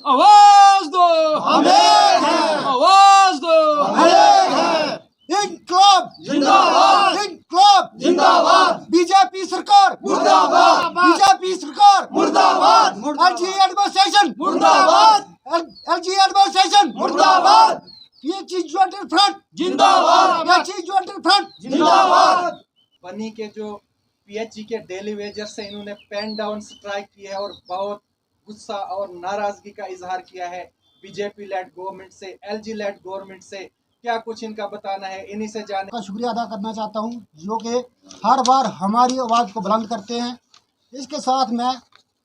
आवाज दो, हमें है, आवाज दो, हमें है। इंकलाब जिंदाबाद, इंकलाब जिंदाबाद। बीजेपी सरकार मुर्दाबाद, बीजेपी सरकार मुर्दाबाद। एलजी एडमिनिस्ट्रेशन मुर्दाबाद, एलजी एडमिनिस्ट्रेशन मुर्दाबाद। पीएचई ज्वाइंट फ्रंट जिंदाबाद, पीएचई ज्वाइंट फ्रंट जिंदाबाद। बनी के जो पीएचई के डेली वेजर से इन्होंने पेन डाउन स्ट्राइक की है और बहुत गुस्सा और नाराजगी का इजहार किया है बीजेपी लेड गवर्नमेंट से, एलजी लेड गवर्नमेंट से। क्या कुछ इनका बताना है, इन्हीं से जाने का शुक्रिया अदा करना चाहता हूं, जो कि हर बार हमारी आवाज़ को बुलंद करते हैं। इसके साथ मैं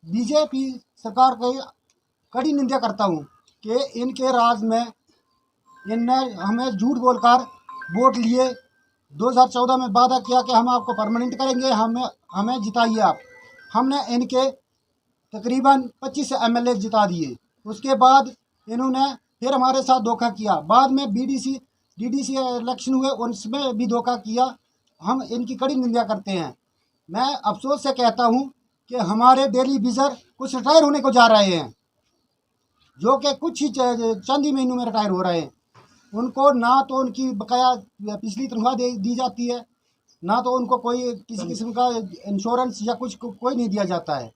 बीजेपी सरकार की कड़ी निंदा करता हूं कि इनके राज में इनने हमें झूठ बोलकर वोट लिए। 2014 में वादा किया कि हम आपको परमानेंट करेंगे, हमें जिताइए आप। हमने इनके तकरीबन 25 एमएलए जिता दिए। उसके बाद इन्होंने फिर हमारे साथ धोखा किया। बाद में डीडीसी इलेक्शन हुए, उसमें भी धोखा किया। हम इनकी कड़ी निंदा करते हैं। मैं अफसोस से कहता हूं कि हमारे डेली विजर कुछ रिटायर होने को जा रहे हैं, जो कि कुछ ही चंद ही महीनों में रिटायर हो रहे हैं। उनको ना तो उनकी बकाया पिछली तनख्वाह दी जाती है, ना तो उनको कोई किसी किस्म का इंश्योरेंस या कुछ कोई नहीं दिया जाता है।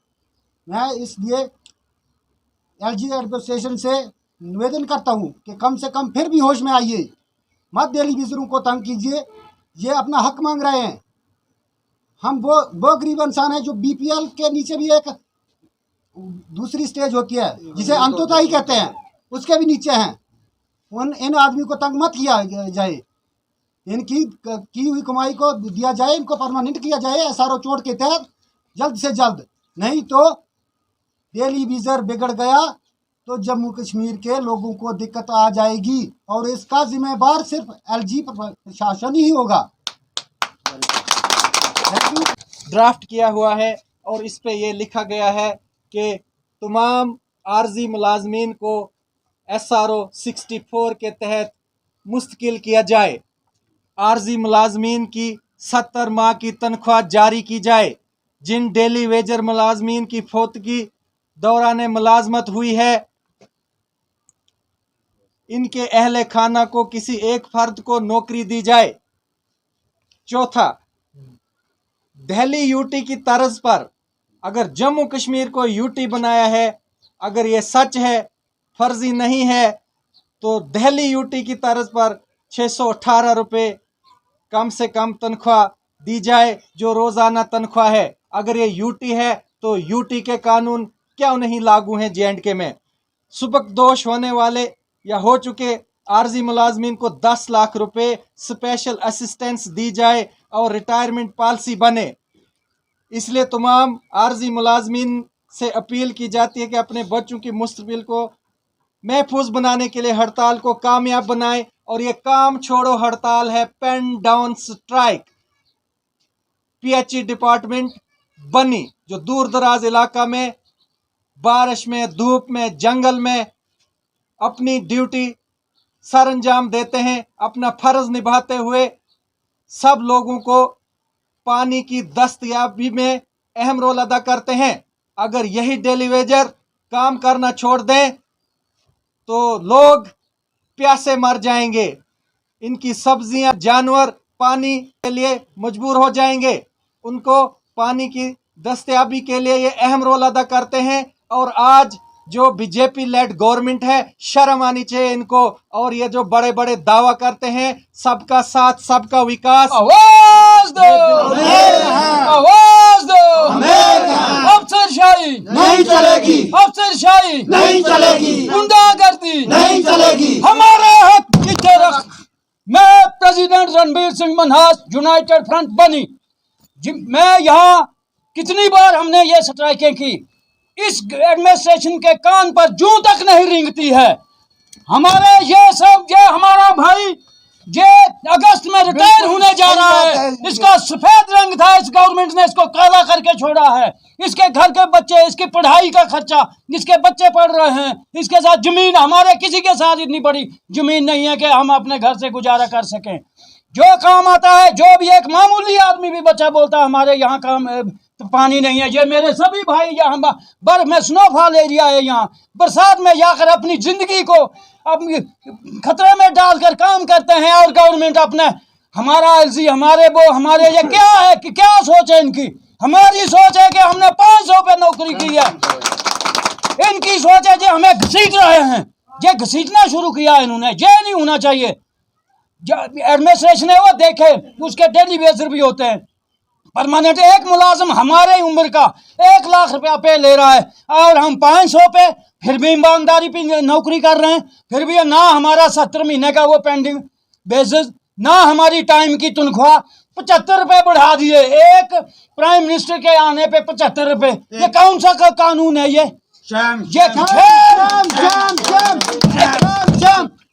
मैं इसलिए एलजी एडमिनिस्ट्रेशन से निवेदन करता हूं कि कम से कम फिर भी होश में आइए, मत डेली विजरों को तंग कीजिए। ये अपना हक मांग रहे हैं। हम वो गरीब इंसान हैं जो बीपीएल के नीचे भी एक दूसरी स्टेज होती है जिसे अंत्योदय कहते हैं, उसके भी नीचे हैं। इन आदमी को तंग मत किया जाए, इनकी की हुई कमाई को दिया जाए, इनको परमानेंट किया जाए एसआरओ चोट के तहत जल्द से जल्द। नहीं तो डेली विजर बिगड़ गया तो जम्मू कश्मीर के लोगों को दिक्कत आ जाएगी और इसका जिम्मेदार सिर्फ एलजी प्रशासन ही होगा। ड्राफ्ट किया हुआ है और इस पे ये लिखा गया है कि तमाम आर्जी मुलाजमीन को SRO 64 के तहत मुस्तकिल किया जाए। आर्जी मुलाजमीन की 70 माह की तनख्वाह जारी की जाए। जिन डेली वेजर मुलाजमीन की फौतगी दौरान मुलाजमत हुई है, इनके अहले खाना को किसी एक फर्द को नौकरी दी जाए। चौथा, दिल्ली यूटी की तर्ज पर अगर जम्मू कश्मीर को यूटी बनाया है, अगर ये सच है, फर्जी नहीं है, तो दिल्ली यूटी की तर्ज पर 618 रुपये कम से कम तनख्वाह दी जाए, जो रोज़ाना तनख्वाह है। अगर ये यूटी है तो यूटी के कानून क्यों नहीं लागू हैं JNK में। सुबकदोश होने वाले या हो चुके आर्जी मुलाजमीन को 10 लाख रुपए स्पेशल असिस्टेंस दी जाए और रिटायरमेंट पॉलिसी बने। इसलिए तमाम आर्जी मुलाजमीन से अपील की जाती है कि अपने बच्चों की मुस्तकबिल को महफूज बनाने के लिए हड़ताल को कामयाब बनाएं। और ये काम छोड़ो हड़ताल है, pen down strike. PHE department बनी, जो दूर दराज इलाका में बारिश में, धूप में, जंगल में अपनी ड्यूटी सर अंजाम देते हैं, अपना फर्ज निभाते हुए सब लोगों को पानी की दस्तयाबी में अहम रोल अदा करते हैं। अगर यही डेली वेजर काम करना छोड़ दें तो लोग प्यासे मर जाएंगे। इनकी सब्जियां, जानवर पानी के लिए मजबूर हो जाएंगे। उनको पानी की दस्तयाबी के लिए ये अहम रोल अदा करते हैं। और आज जो बीजेपी लेड गवर्नमेंट है, शर्म आनी चाहिए इनको। और ये जो बड़े बड़े दावा करते हैं सबका साथ, सबका विकास, आवाज दो, आवाज दो। अफसरशाही नहीं चलेगी, अफसरशाही नहीं चलेगी, गुंडागर्दी नहीं चलेगी। हमारे हक की तरफ। मैं president Ranbir Singh Manhas, United front बनी। मैं यहाँ कितनी बार हमने ये स्ट्राइकें की, इस एडमिनिस्ट्रेशन के कान पर जूं तक नहीं रेंगती है। हमारे ये हमारा भाई ये अगस्त में रिटायर होने जा रहा है। इसका सफेद रंग था, इस गवर्नमेंट ने इसको काला करके छोड़ा है। इसके घर के बच्चे, इसकी पढ़ाई का खर्चा, इसके बच्चे पढ़ रहे हैं, इसके साथ जमीन, हमारे किसी के साथ इतनी बड़ी जमीन नहीं है कि हम अपने घर से गुजारा कर सकें। जो काम आता है, जो भी एक मामूली आदमी भी बच्चा बोलता है हमारे यहाँ काम तो पानी नहीं है। ये मेरे सभी भाई यहाँ बर्फ में स्नोफॉल एरिया है, यहाँ बरसात में जाकर अपनी जिंदगी को अपनी खतरे में डालकर काम करते हैं, और गवर्नमेंट अपने हमारा एलसी हमारे वो हमारे ये क्या है कि क्या सोच है इनकी। हमारी सोच है कि हमने 500 पे नौकरी की है, इनकी सोच है जो हमें घसीट रहे हैं, ये घसीटना शुरू किया है इन्होंने। ये नहीं होना चाहिए। एडमिनिस्ट्रेशन है वो देखे, उसके डेली बेसिस भी होते हैं। परमानेंट एक मुलाजिम हमारे उम्र का 1 लाख रुपया पे ले रहा है, और हम 500 पे फिर भी ईमानदारी पे नौकरी कर रहे हैं। फिर भी ना हमारा 70 महीने का वो पेंडिंग बेसिस, ना हमारी टाइम की तनख्वाह। 75 रुपए बढ़ा दिए एक प्राइम मिनिस्टर के आने पे 75 रुपए। ये कौन सा कानून है ये?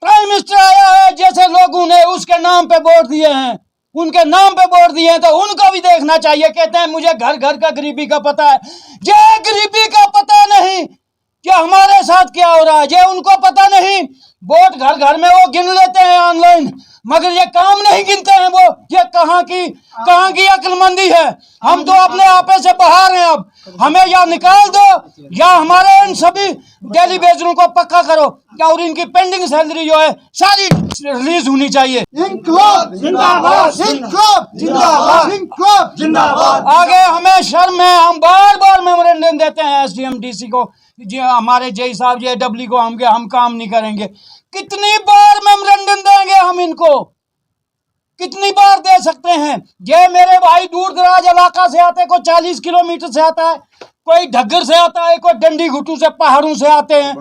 प्राइम मिनिस्टर आया है, जैसे लोगों ने उसके नाम पे वोट दिए हैं, उनके नाम पे वोट दिए हैं, तो उनको भी देखना चाहिए। कहते हैं मुझे घर घर का गरीबी का पता है। ये गरीबी का पता नहीं कि हमारे साथ क्या हो रहा है, ये उनको पता नहीं। वोट घर घर में वो गिन लेते हैं ऑनलाइन, मगर ये काम नहीं गिनते हैं वो। ये कहाँ की अक्लमंदी है? हम तो अपने आपे से बाहर हैं। अब हमें या निकाल दो या हमारे इन सभी डेली बेजरों को पक्का करो, और इनकी पेंडिंग सैलरी जो है सारी रिलीज होनी चाहिए। इंक्लाब जिंदाबाद, इंक्लाब जिंदाबाद, इंक्लाब जिंदाबाद। आगे हमें शर्म है, हम बार बार मेमोरेंडम देते हैं एसडीएम डीसी को, जी हमारे जय साहब ये डब्ल्यू को हम काम नहीं करेंगे। कितनी बार मेमोरेंडम देंगे हम इनको? कितनी बार दे सकते हैं? ये मेरे भाई दूर दराज इलाका से आते हैं, कोई 40 किलोमीटर से आता है, कोई ढग्गर से आता है, कोई डंडी घुटू से पहाड़ों से आते हैं,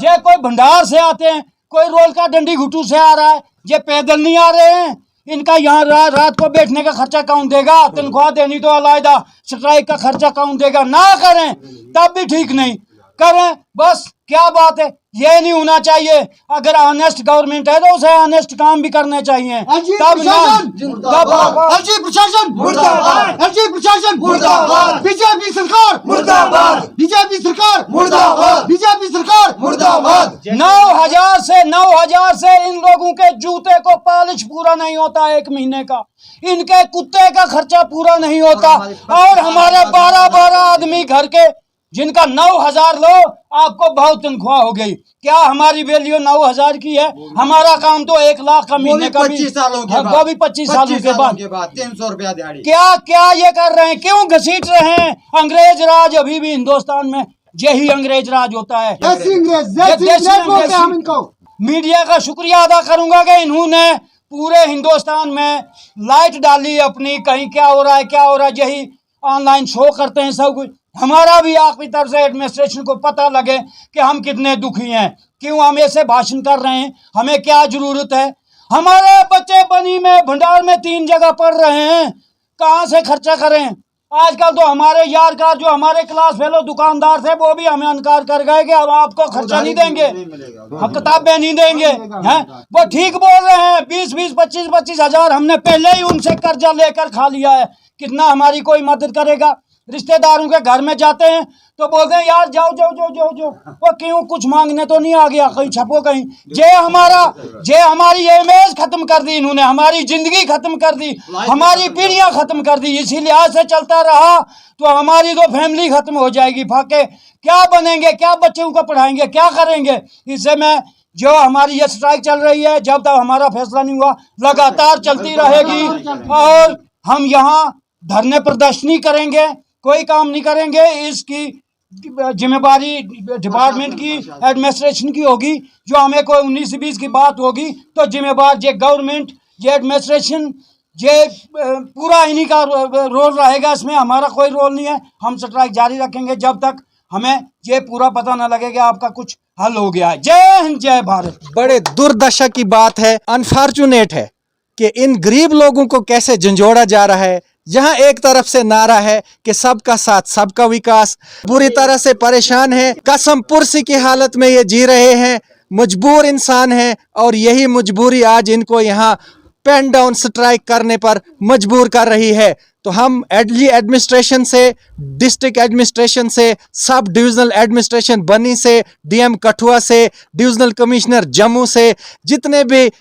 ये कोई भंडार से आते हैं, कोई रोलका डंडी घुटू से आ रहा है। ये पैदल नहीं आ रहे हैं। इनका यहाँ रात को बैठने का खर्चा कौन देगा? तनख्वाह देनी तो अलग, स्ट्राइक का खर्चा कौन देगा? ना करें तब भी ठीक नहीं, करें बस। क्या बात है? ये नहीं होना चाहिए। अगर ऑनेस्ट गवर्नमेंट है तो उसे ऑनेस्ट काम भी करने चाहिए। तब प्रशासन मुर्दाबाद, प्रशासन मुर्दाबाद, बीजेपी सरकार मुर्दाबाद, बीजेपी सरकार मुर्दाबाद, बीजेपी सरकार मुर्दाबाद। 9,000 से इन लोगों के जूते को पॉलिश पूरा नहीं होता 1 महीने का, इनके कुत्ते का खर्चा पूरा नहीं होता, और हमारे 12 आदमी घर के जिनका 9,000 लो, आपको बहुत तनख्वाह हो गई। क्या हमारी वैल्यू 9,000 की है? हमारा काम तो 1 लाख का महीने का भी 25 सालों के बाद, वो भी 25 सालों के बाद 300 रुपया दिहाड़ी। क्या ये कर रहे हैं? क्यों घसीट रहे हैं? अंग्रेज राज अभी भी हिंदुस्तान में यही अंग्रेज राज होता है। मीडिया का शुक्रिया अदा करूंगा कि इन्होंने पूरे हिंदुस्तान में लाइट डाली अपनी, कहीं क्या हो रहा है, यही ऑनलाइन शो करते हैं सब कुछ। हमारा भी आपकी तरफ से एडमिनिस्ट्रेशन को पता लगे कि हम कितने दुखी हैं, क्यों हम ऐसे भाषण कर रहे हैं, हमें क्या जरूरत है। हमारे बच्चे बनी में भंडार में 3 जगह पढ़ रहे हैं, कहाँ से खर्चा करें? आजकल तो हमारे यार का जो हमारे क्लास फेलो दुकानदार थे वो भी हमें इनकार कर गए कि अब आपको खर्चा नहीं देंगे, हम किताबें नहीं देंगे हैं। वो ठीक बोल रहे हैं। 20-20, 25-25 हजार हमने पहले ही उनसे कर्जा लेकर खा लिया है। कितना हमारी कोई मदद करेगा? रिश्तेदारों के घर में जाते हैं तो बोलते हैं यार जाओ। वो क्यों? कुछ मांगने तो नहीं आ गया, कहीं छपो कहीं। जे हमारी इमेज खत्म कर दी इन्होंने, हमारी जिंदगी खत्म कर दी, हमारी पीढ़ियां खत्म कर दी। इसी लिहाज से चलता रहा तो हमारी तो फैमिली खत्म हो जाएगी। फाके क्या बनेंगे? क्या बच्चों को पढ़ाएंगे? क्या करेंगे? इससे मैं जो हमारी ये स्ट्राइक चल रही है, जब तक हमारा फैसला नहीं हुआ लगातार चलती रहेगी, और हम यहाँ धरने प्रदर्शनी करेंगे, कोई काम नहीं करेंगे। इसकी जिम्मेदारी डिपार्टमेंट की, एडमिनिस्ट्रेशन की होगी। जो हमें कोई 19-20 की बात होगी तो जिम्मेदार ये गवर्नमेंट, ये एडमिनिस्ट्रेशन, ये पूरा इन्हीं का रोल रहेगा। इसमें हमारा कोई रोल नहीं है। हम स्ट्राइक जारी रखेंगे जब तक हमें ये पूरा पता न लगे कि आपका कुछ हल हो गया है। जय हिंद, जय भारत। बड़े दुर्दशा की बात है, अनफॉर्चुनेट है कि इन गरीब लोगों को कैसे झंझोड़ा जा रहा है। जहां एक तरफ से नारा है कि सबका साथ सबका विकास, बुरी तरह से परेशान है, कसम पुरसी की हालत में ये जी रहे हैं, मजबूर इंसान हैं, और यही मजबूरी आज इनको यहाँ पेन डाउन स्ट्राइक करने पर मजबूर कर रही है। तो हम एडमिनिस्ट्रेशन से, डिस्ट्रिक्ट एडमिनिस्ट्रेशन से, सब डिविजनल एडमिनिस्ट्रेशन बनी से, डीएम कठुआ से, डिविजनल कमिश्नर जम्मू से, जितने भी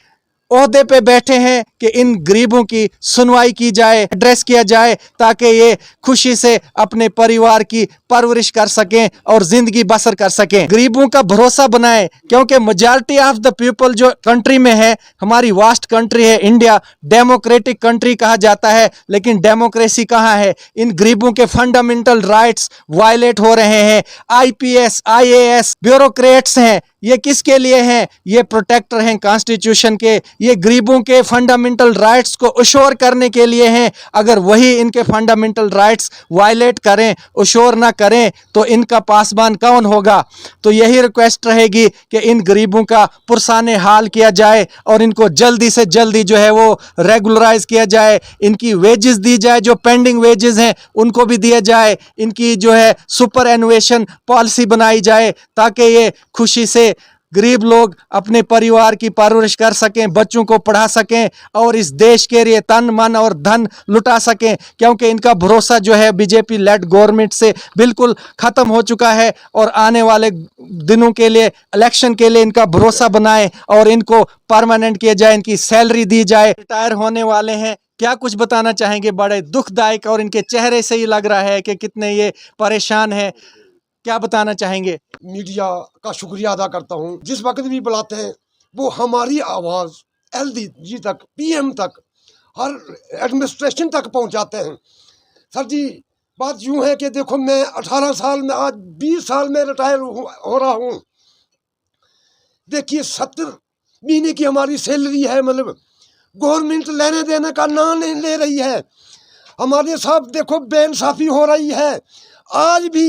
ओहदे पे बैठे हैं कि इन गरीबों की सुनवाई की जाए, एड्रेस किया जाए, ताकि ये खुशी से अपने परिवार की परवरिश कर सकें और जिंदगी बसर कर सकें, गरीबों का भरोसा बनाएं। क्योंकि मेजॉरिटी ऑफ द पीपल जो कंट्री में है, हमारी वास्ट कंट्री है इंडिया, डेमोक्रेटिक कंट्री कहा जाता है, लेकिन डेमोक्रेसी कहाँ है? इन गरीबों के फंडामेंटल राइट्स वायलेट हो रहे हैं। आईपीएस आईएएस ब्यूरोक्रेट्स हैं, ये किसके लिए हैं? ये प्रोटेक्टर हैं कॉन्स्टिट्यूशन के, ये गरीबों के फंडामेंटल राइट्स को अश्योर करने के लिए हैं। अगर वही इनके फंडामेंटल राइट्स वायलेट करें, अश्योर ना करें, तो इनका पासबान कौन होगा? तो यही रिक्वेस्ट रहेगी कि इन गरीबों का पुरसाने हाल किया जाए और इनको जल्दी से जल्दी जो है वो रेगुलराइज किया जाए, इनकी वेजेस दी जाए, जो पेंडिंग वेजेस हैं उनको भी दिया जाए, इनकी जो है सुपर एनुएशन पॉलिसी बनाई जाए, ताकि ये खुशी से गरीब लोग अपने परिवार की परवरिश कर सकें, बच्चों को पढ़ा सकें और इस देश के लिए तन मन और धन लुटा सकें। क्योंकि इनका भरोसा जो है बीजेपी लेड गवर्नमेंट से बिल्कुल ख़त्म हो चुका है और आने वाले दिनों के लिए, इलेक्शन के लिए इनका भरोसा बनाएं और इनको परमानेंट किया जाए, इनकी सैलरी दी जाए। रिटायर होने वाले हैं, क्या कुछ बताना चाहेंगे? बड़े दुखदायक और इनके चेहरे से ही लग रहा है कि कितने ये परेशान हैं, क्या बताना चाहेंगे? मीडिया का शुक्रिया अदा करता हूँ, जिस वक्त भी बुलाते हैं वो हमारी आवाज़ एलजी तक, पीएम तक, हर एडमिनिस्ट्रेशन तक पहुँचाते हैं। सर जी, बात यूँ है कि देखो, मैं 18 साल में, आज 20 साल में रिटायर हो रहा हूँ। देखिए 70 महीने की हमारी सैलरी है, मतलब गवर्नमेंट लेने देने का नाम नहीं ले रही है। हमारे साथ देखो बेइंसाफी हो रही है। आज भी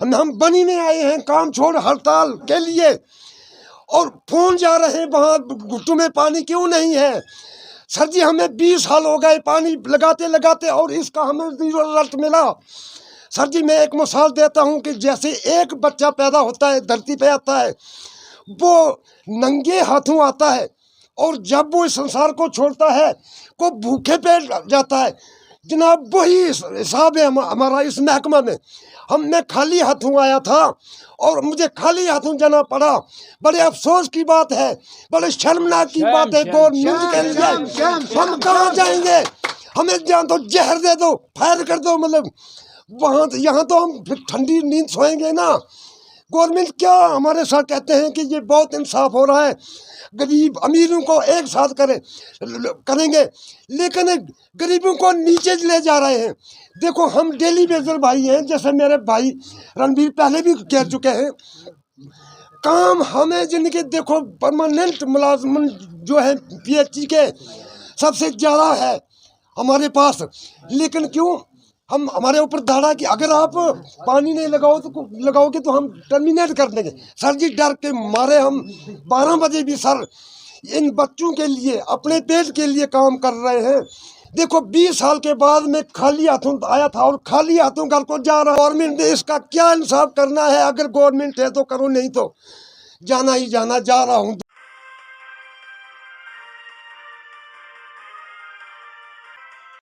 हम बनी में आए हैं काम छोड़ हड़ताल के लिए, और फोन जा रहे हैं वहाँ घुट्टू में पानी क्यों नहीं है। सर जी, हमें 20 साल हो गए पानी लगाते लगाते, और इसका हमें रिजल्ट मिला। सर जी, मैं एक मिसाल देता हूँ कि जैसे एक बच्चा पैदा होता है, धरती पे आता है, वो नंगे हाथों आता है, और जब वो इस संसार को छोड़ता है वो भूखे पे जाता है। जनाब, वही हिसाब है हमारा इस महकमा में। मैं खाली हाथों आया था और मुझे खाली हाथों जाना पड़ा। बड़े अफसोस की बात है, बड़े शर्मनाक की बात है। गवर्नमेंट के लिए हम कहाँ जाएंगे? हमें जहाँ तो जहर दे दो, फायर कर दो, मतलब वहाँ यहाँ तो हम फिर ठंडी नींद सोएंगे ना। गवर्नमेंट क्या हमारे साथ कहते हैं कि ये बहुत इंसाफ हो रहा है, गरीब अमीरों को एक साथ करेंगे, लेकिन गरीबों को नीचे ले जा रहे हैं। देखो, हम डेली बेजर भाई हैं, जैसे मेरे भाई रणबीर पहले भी कह चुके हैं, काम हमें जिनके देखो परमानेंट मुलाजमन जो है पीएचडी के सबसे ज़्यादा है हमारे पास, लेकिन क्यों हम हमारे ऊपर धाड़ा कि अगर आप पानी नहीं लगाओगे तो हम टर्मिनेट कर देंगे। सर जी, डर के मारे हम 12 बजे भी सर इन बच्चों के लिए, अपने पेट के लिए काम कर रहे हैं। देखो, 20 साल के बाद मैं खाली हाथों आया था और खाली हाथों घर को जा रहा। गवर्नमेंट ने इसका क्या इंसाफ करना है? अगर गवर्नमेंट है तो करो, नहीं तो जाना ही जाना। जा रहा हूँ।